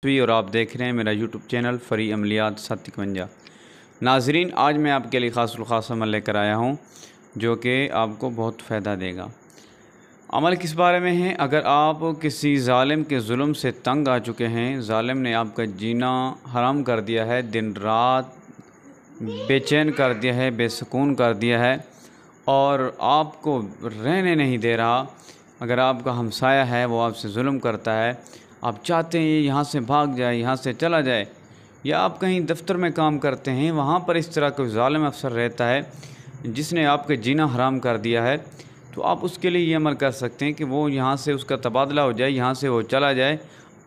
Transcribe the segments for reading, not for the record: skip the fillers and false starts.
और आप देख रहे हैं मेरा यूट्यूब चैनल फ़री अमलियात 751। नाजरीन, आज मैं आपके लिए ख़ास अमल लेकर आया हूं जो कि आपको बहुत फ़ायदा देगा। अमल किस बारे में है? अगर आप किसी ज़ालिम के जुल्म से तंग आ चुके हैं, ज़ालिम ने आपका जीना हराम कर दिया है, दिन रात बेचैन कर दिया है, बेसुकून कर दिया है और आपको रहने नहीं दे रहा। अगर आपका हमसाया है वो आपसे जुल्म करता है, आप चाहते हैं यहाँ से भाग जाए, यहाँ से चला जाए, या आप कहीं दफ्तर में काम करते हैं, वहाँ पर इस तरह कोई ज़ालिम अफसर रहता है जिसने आपका जीना हराम कर दिया है, तो आप उसके लिए ये अमल कर सकते हैं कि वो यहाँ से उसका तबादला हो जाए, यहाँ से वो चला जाए,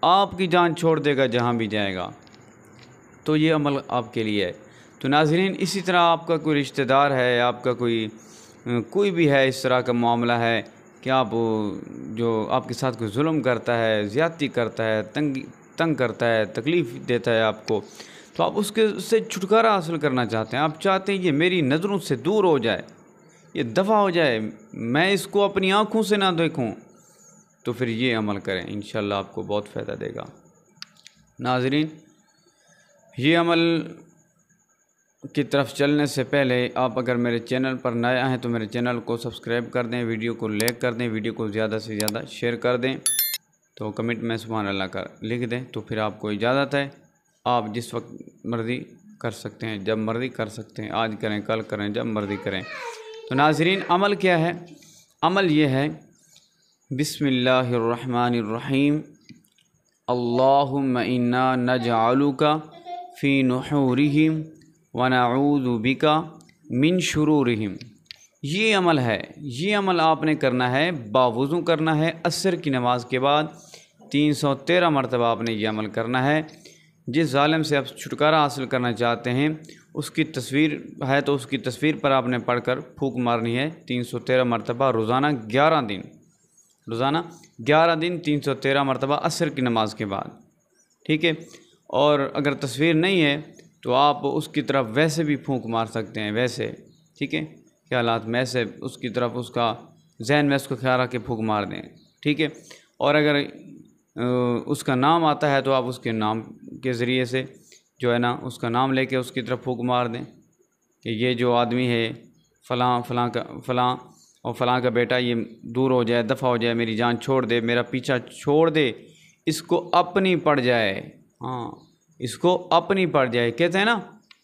आपकी जान छोड़ देगा जहाँ भी जाएगा। तो ये अमल आपके लिए है। तो नाज़रीन, इसी तरह आपका कोई रिश्तेदार है, आपका कोई भी है, इस तरह का मामला है कि आप जो आपके साथ कोई जुल्म करता है, ज़्यादती करता है, तंग करता है, तकलीफ़ देता है आपको, तो आप उससे छुटकारा हासिल करना चाहते हैं। आप चाहते हैं ये मेरी नज़रों से दूर हो जाए, ये दफ़ा हो जाए, मैं इसको अपनी आँखों से ना देखूँ, तो फिर ये अमल करें, इंशाअल्लाह आपको बहुत फ़ायदा देगा। नाज़रीन, ये अमल की तरफ चलने से पहले आप अगर मेरे चैनल पर नया हैं तो मेरे चैनल को सब्सक्राइब कर दें, वीडियो को लाइक कर दें, वीडियो को ज़्यादा से ज़्यादा शेयर कर दें, तो कमेंट में सुभान अल्लाह का लिख दें, तो फिर आपको इजाज़त है। आप जिस वक्त मर्ज़ी कर सकते हैं, जब मर्ज़ी कर सकते हैं, आज करें, कल करें, जब मर्ज़ी करें। तो नाज़रीन, अमल क्या है? अमल ये है, बिस्मिल्लाहिर्रहमानिर्रहीम, अल्लाहुम्मा इन्ना नजअलुका फ़ी नुहूरिहिम व नऊज़ु बिका मिन शुरूरिहिम। ये अमल है, ये अमल आपने करना है, बावुज़ू करना है, असर की नमाज़ के बाद 313 मरतबा आपने ये अमल करना है। जिस ज़ालिम से आप छुटकारा हासिल करना चाहते हैं उसकी तस्वीर है तो उसकी तस्वीर पर आपने पढ़कर फूंक मारनी है 313 मरतबा, रोज़ाना 11 दिन, रोज़ाना 11 दिन 313 मरतबा असर की नमाज़ के बाद, ठीक है। और अगर तस्वीर नहीं है तो आप उसकी तरफ वैसे भी फूंक मार सकते हैं, वैसे, ठीक है, ख्यालात में ऐसे उसकी तरफ, उसका जहन में उसको ख्याल रख के फूंक मार दें, ठीक है। और अगर उसका नाम आता है तो आप उसके नाम के ज़रिए से जो है ना, उसका नाम लेके उसकी तरफ फूंक मार दें कि ये जो आदमी है फ़लाँ फ़लाँ का फ़लाँ और फ़लाँ का बेटा, ये दूर हो जाए, दफ़ा हो जाए, मेरी जान छोड़ दे, मेरा पीछा छोड़ दे, इसको अपनी पड़ जाए। हाँ, इसको अपनी पड़ जाए, कहते हैं ना,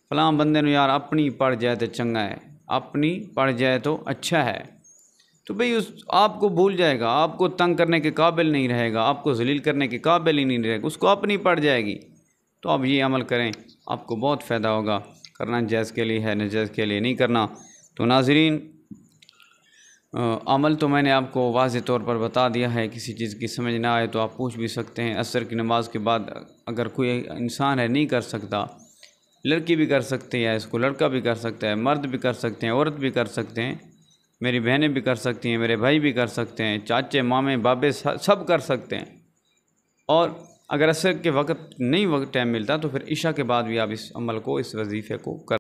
फ़लाँ बंदे ने यार अपनी पड़ जाए तो चंगा है, अपनी पड़ जाए तो अच्छा है। तो भाई उस आपको भूल जाएगा, आपको तंग करने के काबिल नहीं रहेगा, आपको ज़लील करने के काबिल ही नहीं रहेगा, उसको अपनी पड़ जाएगी। तो आप ये अमल करें, आपको बहुत फ़ायदा होगा। करना जायज़ के लिए है, नाजायज़ के लिए नहीं करना। तो नाज़रीन, अमल तो मैंने आपको वाज़ेह तौर पर बता दिया है, किसी चीज़ की समझ ना आए तो आप पूछ भी सकते हैं। असर की नमाज़ के बाद अगर कोई इंसान है नहीं कर सकता, लड़की भी कर सकती है इसको, लड़का भी कर सकता है, मर्द भी कर सकते हैं, औरत भी कर सकते हैं, मेरी बहनें भी कर सकती हैं, मेरे भाई भी कर सकते हैं, चाचे मामे बाबे सब कर सकते हैं। और अगर असर के वक्त नहीं टाइम मिलता तो फिर इशा के बाद भी आप इस अमल को, इस वजीफ़े को कर